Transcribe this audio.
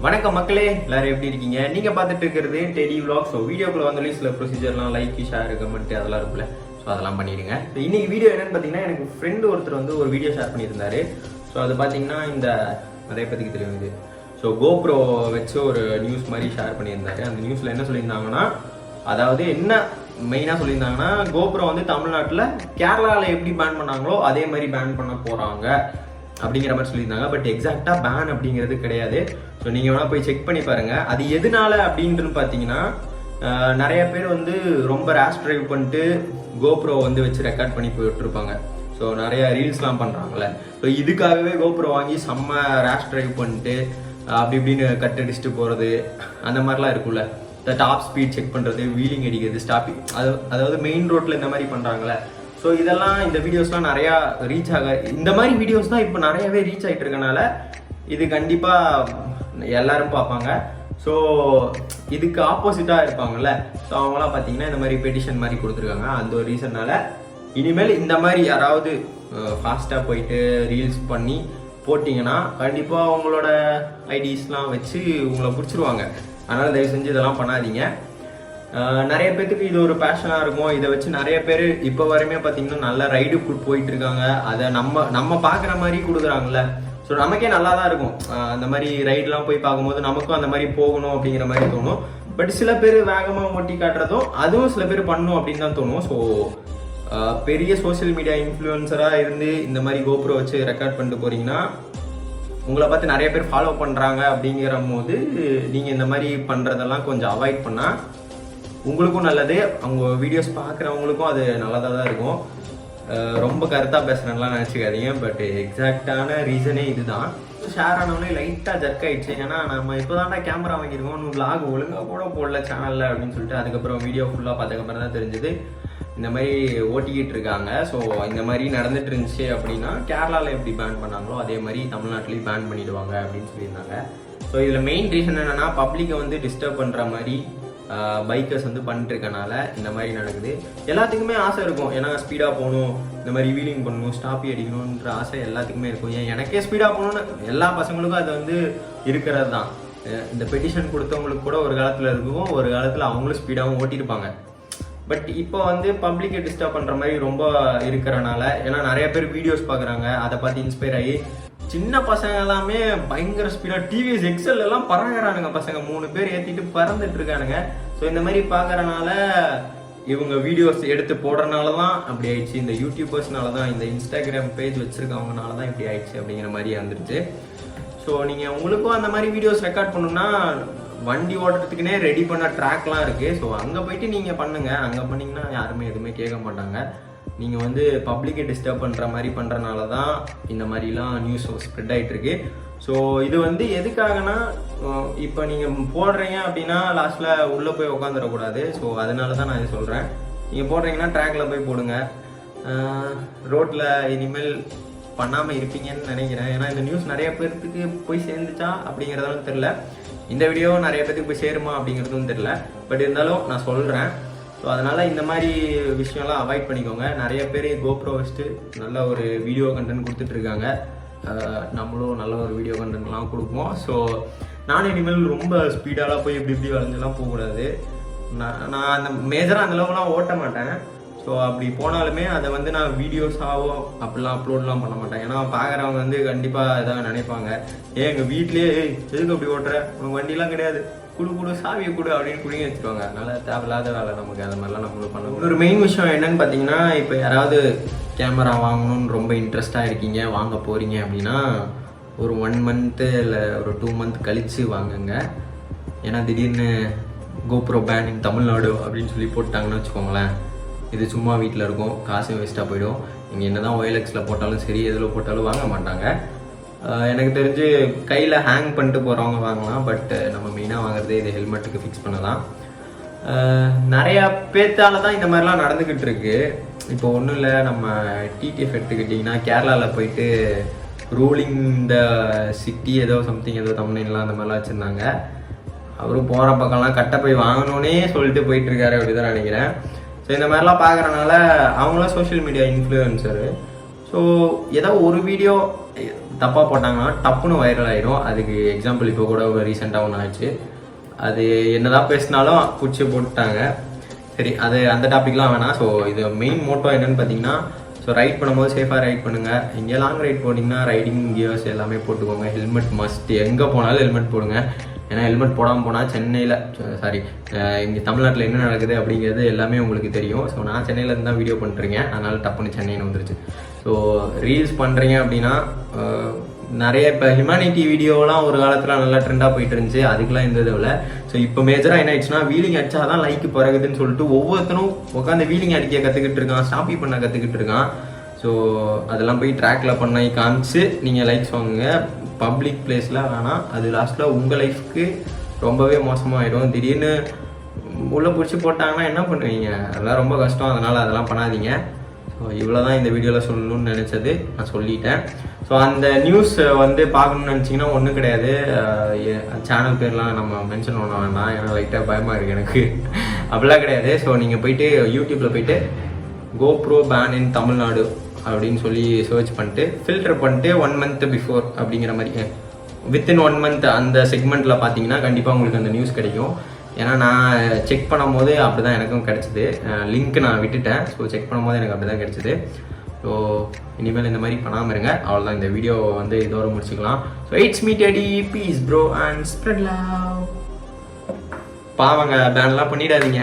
வணக்கம் மக்களே, எல்லாரும் எப்படி இருக்கீங்க? நீங்க பார்த்துட்டு இருக்கிறது டெடி vlog. ஸோ வீடியோக்குள்ள வந்து சில ப்ரொசீஜர்லாம் லைக், ஷேர், கமெண்ட் அதெல்லாம் இருக்குல்ல, ஸோ அதெல்லாம் பண்ணிடுங்க. ஸோ இன்னைக்கு வீடியோ என்னன்னு பார்த்தீங்கன்னா, எனக்கு ஃப்ரெண்டு ஒருத்தர் வந்து ஒரு வீடியோ ஷேர் பண்ணியிருந்தாரு. ஸோ அது பார்த்தீங்கன்னா இந்த நிறைய பேருக்கு தெரியும் இது. ஸோ கோப்ரோ வச்சு ஒரு நியூஸ் மாதிரி ஷேர் பண்ணியிருந்தாரு. அந்த நியூஸ்ல என்ன சொல்லியிருந்தாங்கன்னா, அதாவது என்ன மெயினாக சொல்லியிருந்தாங்கன்னா, கோப்ரோ வந்து தமிழ்நாட்டில் கேரளாவில் எப்படி பேன் பண்ணாங்களோ அதே மாதிரி பேன் பண்ண போகிறாங்க அப்படிங்கிற மாதிரி சொல்லியிருந்தாங்க. பட் எக்ஸாக்டாக பேன் அப்படிங்கிறது கிடையாது. ஸோ நீங்கள் வேணால் போய் செக் பண்ணி பாருங்கள். அது எதனால அப்படின்ட்டு பார்த்தீங்கன்னா, நிறைய பேர் வந்து ரொம்ப ரேஷ் ட்ரைவ் பண்ணிட்டு கோப்ரோ வந்து வச்சு ரெக்கார்ட் பண்ணி போயிட்டுருப்பாங்க. ஸோ நிறைய ரீல்ஸ்லாம் பண்ணுறாங்களே. ஸோ இதுக்காகவே கோப்ரோ வாங்கி செம்ம ரேஷ் ட்ரைவ் பண்ணிட்டு அப்படி இப்படின்னு கட் அடிச்சுட்டு போகிறது, அந்த மாதிரிலாம் இருக்குல்ல. இந்த டாப் ஸ்பீட் செக் பண்ணுறது, வீலிங் அடிக்கிறது, ஸ்டாப்பிங், அதாவது மெயின் ரோட்டில் இந்த மாதிரி பண்ணுறாங்களே. ஸோ இதெல்லாம் இந்த வீடியோஸ்லாம் நிறையா ரீச் இந்த மாதிரி வீடியோஸ் தான் இப்போ நிறையாவே ரீச் ஆகிட்டு இருக்கனால இது கண்டிப்பாக எல்லாரும் பார்ப்பாங்க. ஸோ இதுக்கு ஆப்போசிட்டாக இருப்பாங்கல்ல, ஸோ அவங்களாம் பார்த்தீங்கன்னா இந்த மாதிரி பெட்டிஷன் மாதிரி கொடுத்துருக்காங்க. அந்த ஒரு ரீசன்னால இனிமேல் இந்த மாதிரி யாராவது ஃபாஸ்ட்டாக போயிட்டு ரீல்ஸ் பண்ணி போட்டிங்கன்னா கண்டிப்பாக அவங்களோட ஐடிஸ்லாம் வச்சு உங்களை பிடிச்சிருவாங்க. அதனால் தயவு செஞ்சு இதெல்லாம் பண்ணாதீங்க. நிறைய பேர்த்துக்கு இது ஒரு பேஷனாக இருக்கும். இதை வச்சு நிறைய பேர் இப்போ வரையுமே பார்த்தீங்கன்னா நல்ல ரைடு போயிட்டு இருக்காங்க. அதை நம்ம பார்க்குற மாதிரி கொடுக்குறாங்கல்ல. ஸோ நமக்கே நல்லா தான் இருக்கும். அந்த மாதிரி ரைடெலாம் போய் பார்க்கும்போது நமக்கும் அந்த மாதிரி போகணும் அப்படிங்கிற மாதிரி தோணும். பட் சில பேர் வேகமாக ஓட்டி காட்டுறதும் அதுவும் சில பேர் பண்ணணும் அப்படின்னு தான் தோணும். ஸோ பெரிய சோசியல் மீடியா இன்ஃப்ளூயன்சராக இருந்து இந்த மாதிரி கோப்ரோ வச்சு ரெக்கார்ட் பண்ணிட்டு போகிறீங்கன்னா உங்களை பார்த்து நிறைய பேர் ஃபாலோ பண்ணுறாங்க. அப்படிங்கிற போது நீங்கள் இந்த மாதிரி பண்ணுறதெல்லாம் கொஞ்சம் அவாய்ட் பண்ணால் உங்களுக்கும் நல்லது, அவங்க வீடியோஸ் பார்க்குறவங்களுக்கும் அது நல்லதாக தான் இருக்கும். ரொம்ப கருத்தாக பேசுகிறேன்லாம் நினச்சிக்காதீங்க. பட் எக்ஸாக்டான ரீசனே இதுதான். ஷேர் ஆனவனே லைட்டாக ஜர்க் ஆகிடுச்சு. ஏன்னா நம்ம இப்போ தான்டா கேமரா வாங்கியிருக்கோம், இன்னும் விளாக் ஒழுங்காக கூட போடல சேனலில் அப்படின்னு சொல்லிட்டு அதுக்கப்புறம் வீடியோ ஃபுல்லாக பார்த்ததுக்கப்புறம் தான் தெரிஞ்சது இந்த மாதிரி ஓட்டிக்கிட்டு இருக்காங்க. ஸோ இந்த மாதிரி நடந்துட்டு இருந்துச்சு அப்படின்னா கேரளாவில் எப்படி பேன் பண்ணாங்களோ அதே மாதிரி தமிழ்நாட்டிலையும் பேன் பண்ணிடுவாங்க அப்படின்னு சொல்லியிருந்தாங்க. ஸோ இதில் மெயின் ரீசன் என்னென்னா, பப்ளிக்கை வந்து டிஸ்டர்ப் பண்ணுற மாதிரி பைக்கர்ஸ் வந்து பண்ணிட்டு இருக்கனால இந்த மாதிரி நடக்குது. எல்லாத்துக்குமே ஆசை இருக்கும். ஏன்னா ஸ்பீடாக போகணும், இந்த மாதிரி வீலிங் பண்ணணும், ஸ்டாப்பி அடிக்கணுன்ற ஆசை எல்லாத்துக்குமே இருக்கும். ஏன் எனக்கே ஸ்பீடாக போகணுன்னு எல்லா பசங்களுக்கும் அது வந்து இருக்கிறது தான். இந்த பெட்டிஷன் கொடுத்தவங்களுக்கு கூட ஒரு காலத்தில் இருக்கும், ஒரு காலத்தில் அவங்களும் ஸ்பீடாகவும் ஓட்டியிருப்பாங்க. பட் இப்போ வந்து பப்ளிக்கை டிஸ்டர்ப் பண்ணுற மாதிரி ரொம்ப இருக்கிறனால, ஏன்னா நிறைய பேர் வீடியோஸ் பார்க்குறாங்க, அதை பார்த்து இன்ஸ்பயர் ஆகி சின்ன பசங்க எல்லாமே பயங்கர ஸ்பீடாக டிவிஎஸ் எக்ஸல் எல்லாம் பறக்கிறானுங்க. பசங்க 3 பேர் ஏற்றிட்டு பறந்துட்டு இருக்கானுங்க. ஸோ இந்த மாதிரி பார்க்கறனால இவங்க வீடியோஸ் எடுத்து போடுறதுனால தான் அப்படி ஆயிடுச்சு. இந்த யூடியூபர்ஸ்னால தான், இந்த இன்ஸ்டாகிராம் பேஜ் வச்சுருக்கவங்கனால தான் இப்படி ஆயிடுச்சு அப்படிங்கிற மாதிரி வந்துருச்சு. ஸோ நீங்கள் உங்களுக்கும் அந்த மாதிரி வீடியோஸ் ரெக்கார்ட் பண்ணணும்னா வண்டி ஓட்டுறதுக்குன்னே ரெடி பண்ண ட்ராக்லாம் இருக்குது. ஸோ அங்கே போயிட்டு நீங்கள் பண்ணுங்கள். அங்கே பண்ணிங்கன்னா யாருமே எதுவுமே கேட்க மாட்டாங்க. நீங்கள் வந்து பப்ளிக்கை டிஸ்டர்ப் பண்ணுற மாதிரி பண்ணுறனால தான் இந்த மாதிரிலாம் நியூஸ் ஸ்ப்ரெட் ஆகிட்டுருக்கு. ஸோ இது வந்து எதுக்காகனா, இப்போ நீங்கள் போடுறீங்க அப்படின்னா லாஸ்ட்டில் உள்ளே போய் உட்காந்துடக்கூடாது. ஸோ அதனால தான் நான் இது சொல்கிறேன். நீங்கள் போடுறீங்கன்னா ட்ராக்கில் போய் போடுங்க. ரோட்டில் இனிமேல் பண்ணாமல் இருப்பீங்கன்னு நினைக்கிறேன். ஏன்னா இந்த நியூஸ் நிறைய பேர்த்துக்கு போய் சேர்ந்துச்சா அப்படிங்கிறதாலும் தெரில. இந்த வீடியோ நிறைய பேருக்கு போய் சேருமா அப்படிங்கிறதும் தெரில. பட் இருந்தாலும் நான் சொல்கிறேன். ஸோ அதனால் இந்த மாதிரி விஷயம்லாம் அவாய்ட் பண்ணிக்கோங்க. நிறைய பேர் கோப்ரோ வச்சுட்டு நல்ல ஒரு வீடியோ கண்டென்ட் கொடுத்துட்ருக்காங்க. நம்மளும் நல்ல ஒரு வீடியோ கண்டென்ட்லாம் கொடுப்போம். ஸோ நானும் இனிமேல் ரொம்ப ஸ்பீடாலாம் போய் இப்படி வளைஞ்செல்லாம் போகக்கூடாது. நான் அந்த மேஜராக அந்தளவுக்குலாம் ஓட்ட மாட்டேன். ஸோ அப்படி போனாலுமே அதை வந்து நான் வீடியோஸாவோ அப்படிலாம் அப்லோட்லாம் பண்ண மாட்டேன். ஏன்னா பார்க்குறவங்க வந்து கண்டிப்பாக எதாவது நினைப்பாங்க, எங்கள் வீட்லேயே எதுக்கு அப்படி ஓட்டுற, உனக்கு வண்டிலாம் கிடையாது, குடு சாவியை கொடு அப்படின்னு குடிங்க வச்சுருவாங்க. அதனால் தேவையில்லாத வேலை நமக்கு, அந்த மாதிரிலாம் நம்மளும் பண்ணணும். ஒரு மெயின் விஷயம் என்னன்னு பார்த்தீங்கன்னா, இப்போ யாராவது கேமரா வாங்கணும்னு ரொம்ப இன்ட்ரெஸ்டாக இருக்கீங்க, வாங்க போகிறீங்க அப்படின்னா ஒரு 1 மந்த்து இல்லை ஒரு 2 மந்த் கழித்து வாங்குங்க. ஏன்னா திடீர்னு கோப்ரோ பேன் இன் தமிழ்நாடு அப்படின்னு சொல்லி போட்டாங்கன்னு வச்சுக்கோங்களேன், இது சும்மா வீட்டில் இருக்கும், காசு வேஸ்ட்டாக போயிடும். நீங்கள் என்ன தான் OLXல போட்டாலும் சரி, எதில் போட்டாலும் வாங்க மாட்டாங்க. எனக்கு தெரிஞ்சு கையில் ஹேங் பண்ணிட்டு போகிறவங்க வாங்கலாம். பட் நம்ம மெயினாக வாங்குறதே இது ஹெல்மெட்டுக்கு ஃபிக்ஸ் பண்ணலாம். நிறையா பேர்த்தால தான் இந்த மாதிரிலாம் நடந்துக்கிட்டு இருக்கு. இப்போ ஒன்றும் இல்லை, நம்ம டிடிஎஃப் எடுத்துக்கிட்டிங்கன்னா கேரளாவில் போயிட்டு ரூலிங் த சிட்டி ஏதோ சம்திங் ஏதோ தமிழ்லாம் அந்த மாதிரிலாம் வச்சுருந்தாங்க. அவரும் போகிற பக்கம்லாம் கட்ட போய் வாங்கணுன்னே சொல்லிட்டு போயிட்டுருக்காரு அப்படி தான் நினைக்கிறேன். ஸோ இந்த மாதிரிலாம் பார்க்குறனால அவங்களாம் சோஷியல் மீடியா இன்ஃப்ளூயன்சரு. ஸோ ஏதோ ஒரு வீடியோ தப்பாக போட்டாங்கன்னா டப்புன்னு வைரல் ஆகிடும். அதுக்கு எக்ஸாம்பிள் இப்போ கூட ரீசெண்டாக ஒன்று ஆச்சு. அது என்னதான் பேசினாலும் பிடிச்சி போட்டாங்க. சரி, அது அந்த டாபிக்லாம் வேணாம். ஸோ இது மெயின் மோட்டோ என்னென்னு பார்த்தீங்கன்னா, ஸோ ரைட் பண்ணும்போது சேஃபாக ரைட் பண்ணுங்கள். இங்கே லாங் ரைட் போட்டிங்கன்னா ரைடிங் கியர்ஸ் எல்லாமே போட்டுக்கோங்க. ஹெல்மெட் மஸ்ட், எங்கே போனாலும் ஹெல்மெட் போடுங்க. ஏன்னா ஹெல்மெட் போடாமல் போனால் சென்னையில் இங்கே தமிழ்நாட்டில் என்ன நடக்குது அப்படிங்கிறது எல்லாமே உங்களுக்கு தெரியும். ஸோ நான் சென்னையிலேருந்து தான் வீடியோ பண்ணிட்டுருக்கேன், அதனால் டப்புன்னு சென்னைன்னு வந்துருச்சு. ஸோ ரீல்ஸ் பண்ணுறீங்க அப்படின்னா நிறைய இப்போ ஹியூமனிட்டி வீடியோலாம் ஒரு காலத்தில் நல்லா ட்ரெண்டாக போயிட்டு இருந்துச்சு, அதுக்கெலாம் இந்த இதில். ஸோ இப்போ மேஜராக என்ன ஆயிடுச்சுன்னா, வீலிங் அடிச்சா தான் லைக் பிறகுதுன்னு சொல்லிட்டு ஒவ்வொருத்தரும் உட்காந்து வீலிங் அடிக்க கற்றுக்கிட்டு இருக்கான், ஸ்டாப்பி பண்ண கற்றுக்கிட்டு இருக்கான். ஸோ அதெல்லாம் போய் ட்ராக்கில் பண்ணி காமிச்சு நீங்கள் லைக்ஸ் வாங்குங்க. பப்ளிக் பிளேஸில் வேணாம், அது லாஸ்ட்டில் உங்கள் லைஃப்க்கு ரொம்பவே மோசமாகிடும். திடீர்னு உள்ளே பிடிச்சி போட்டாங்கன்னா என்ன பண்ணுவீங்க? அதெல்லாம் ரொம்ப கஷ்டம். அதனால் அதெல்லாம் பண்ணாதீங்க. ஸோ இவ்வளோ தான் இந்த வீடியோவில் சொல்லணும்னு நினச்சது, நான் சொல்லிட்டேன். ஸோ அந்த நியூஸ் வந்து பார்க்கணுன்னு நினச்சிங்கன்னா ஒன்றும் கிடையாது. சேனல் பேர்லாம் நம்ம மென்ஷன் பண்ண வேண்டாம், ஏன்னா லைட்டாக பயமாக இருக்குது எனக்கு. அப்படிலாம் கிடையாது. ஸோ நீங்கள் போயிட்டு யூடியூப்பில் போயிட்டு கோப்ரோ பேன் இன் தமிழ்நாடு அப்படின்னு சொல்லி சர்ச் பண்ணிட்டு ஃபில்டர் பண்ணிட்டு 1 month பிஃபோர் அப்படிங்கிற மாதிரி வித்தின் 1 month அந்த செக்மெண்ட்டில் பார்த்தீங்கன்னா கண்டிப்பாக உங்களுக்கு அந்த நியூஸ் கிடைக்கும். ஏன்னா நான் செக் பண்ணும்போது அப்படி தான் எனக்கும் கிடச்சிது. லிங்க் நான் விட்டுட்டேன். ஸோ செக் பண்ணும்போது எனக்கு அப்படி தான் கிடச்சிது. ஸோ இனிமேல் இந்த மாதிரி பண்ணாமல் இருங்க. அவ்வளோதான், இந்த வீடியோ வந்து இதோட முடிச்சுக்கலாம். So it's me Teddy, peace bro and spread love. பாவங்க, பேன்லாம் பண்ணிடாதீங்க.